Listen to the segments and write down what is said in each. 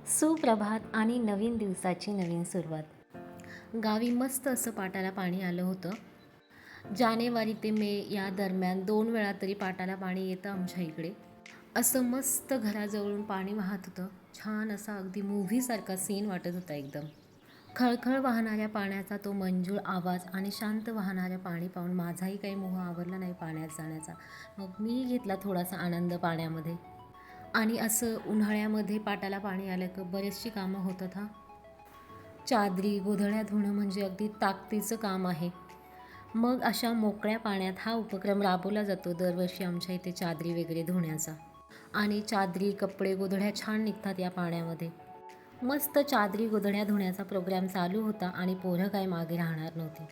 सुप्रभात आणि नवीन दिवसाची नवीन सुरुवात. गावी मस्त असं पाटाला पाणी आलं होतं. जानेवारी ते मे या दरम्यान 2 वेळा तरी पाटाला पाणी येतं आमच्या इकडे. असं मस्त घराजवळून पाणी वाहत होतं. छान असा अगदी मूव्हीसारखा सीन वाटत होता एकदम. खळखळ वाहणाऱ्या पाण्याचा तो मंजूळ आवाज आणि शांत वाहणारं पाणी पाहून माझाही काही मोह आवरला नाही पाण्यात जाण्याचा. मग मी घेतला थोडासा आनंद पाण्यामध्ये. आणि असं उन्हाळ्यामध्ये पाटाला पाणी आलं की बरीचशी कामं होतात हां. चादरी गोधड्या धुणं म्हणजे अगदी ताकदीचं काम आहे. मग अशा मोकळ्या पाण्यात हा उपक्रम राबवला जातो दरवर्षी आमच्या इथे चादरी वगैरे धुण्याचा. आणि चादरी कपडे गोधड्या छान निघतात या पाण्यामध्ये. मस्त चादरी गोधड्या धुण्याचा प्रोग्राम चालू होता आणि पोरं काय मागे राहणार नव्हती.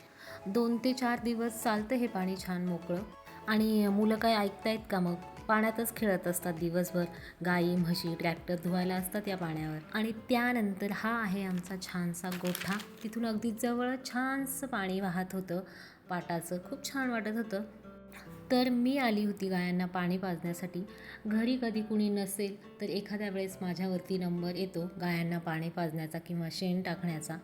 2 ते 4 दिवस चालतं हे पाणी छान मोकळं. आणि मुलं काय ऐकतायत का मग? पाण्यातच खेळत असतात दिवसभर. गाई म्हशी ट्रॅक्टर धुवायला असतात या पाण्यावर. आणि त्यानंतर हा आहे आमचा छानसा गोठा. तिथून अगदी जवळ छानसं पाणी वाहत होतं पाटाचं. खूप छान वाटत होतं. तर मी आली होती गायांना पाणी पाजण्यासाठी. घरी कधी कुणी नसेल तर एखाद्या वेळेस माझ्यावरती नंबर येतो गायांना पाणी पाजण्याचा किंवा शेण टाकण्याचा.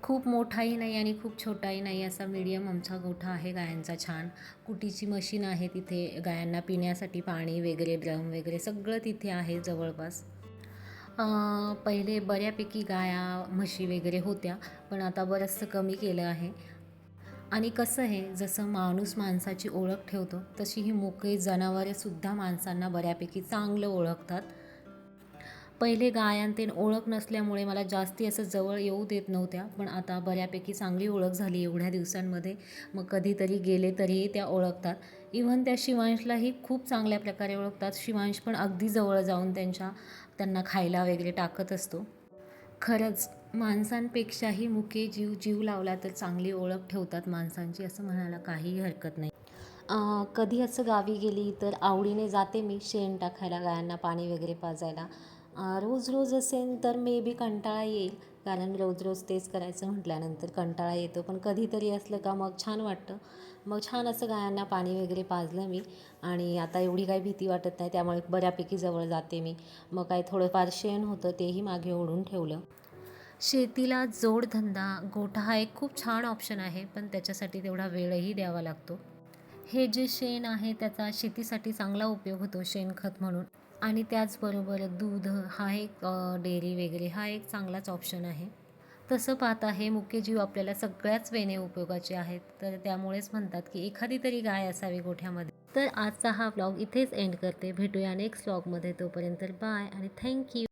खूप मोठाही नाही आणि खूप छोटाही नाही असा मीडियम आमचा गोठा आहे गायांचा छान. कुटीची मशीन आहे तिथे गायांना पिण्यासाठी पाणी वगैरे ड्रम वगैरे सगळं तिथे आहे जवळपास. पहिले बऱ्यापैकी गाया म्हशी वगैरे होत्या पण आता बरंचसं कमी केलं आहे. आणि कसं आहे जसं माणूस माणसाची ओळख ठेवतो तशी ही मोकळी जनावरेसुद्धा माणसांना बऱ्यापैकी चांगलं ओळखतात. पहिले गायांतेन ओळख नसल्यामुळे मला जास्ती असं जवळ येऊ देत नव्हत्या पण आता बऱ्यापैकी चांगली ओळख झाली एवढ्या दिवसांमध्ये. मग कधीतरी गेले तरीही त्या ओळखतात. इव्हन त्या शिवांशलाही खूप चांगल्या प्रकारे ओळखतात. शिवांश पण अगदी जवळ जाऊन त्यांना खायला वगैरे टाकत असतो. खरंच माणसांपेक्षाही मुके जीव जीव लावला तर चांगली ओळख ठेवतात माणसांची असं म्हणायला काहीही हरकत नाही. कधी असं गावी गेली तर आवडीने जाते मी शेण टाकायला गायांना पाणी वगैरे पाजायला. रोज रोज असेल तर मे बी कंटाळा येईल कारण रोज रोज तेच करायचं म्हटल्यानंतर कंटाळा येतो. पण कधीतरी असलं का मग छान वाटतं. मग छान असं गायांना पाणी वगैरे पाजलं मी आणि आता एवढी काही भीती वाटत नाही त्यामुळे बऱ्यापैकी जवळ जाते मी. मग काय थोडंफार शेण होतं तेही मागे ओढून ठेवलं. शेतीला जोडधंदा गोठा हा एक खूप छान ऑप्शन आहे पण त्याच्यासाठी तेवढा वेळही द्यावा लागतो. हे जे शेण आहे त्याचा शेतीसाठी चांगला उपयोग होतो शेणखत म्हणून. आणि त्याचबरोबर दूध हा एक डेअरी वगैरे हा एक चांगलाच ऑप्शन आहे. तसं पाहता हे मुख्य जीव आपल्याला सगळ्याच वेळेने उपयोगाचे आहेत तर त्यामुळेच म्हणतात की एखादी तरी गाय असावी गोठ्यामध्ये. तर आजचा हा व्लॉग इथेच एंड करते. भेटूया नेक्स्ट व्लॉगमध्ये. तोपर्यंत बाय आणि थँक्यू.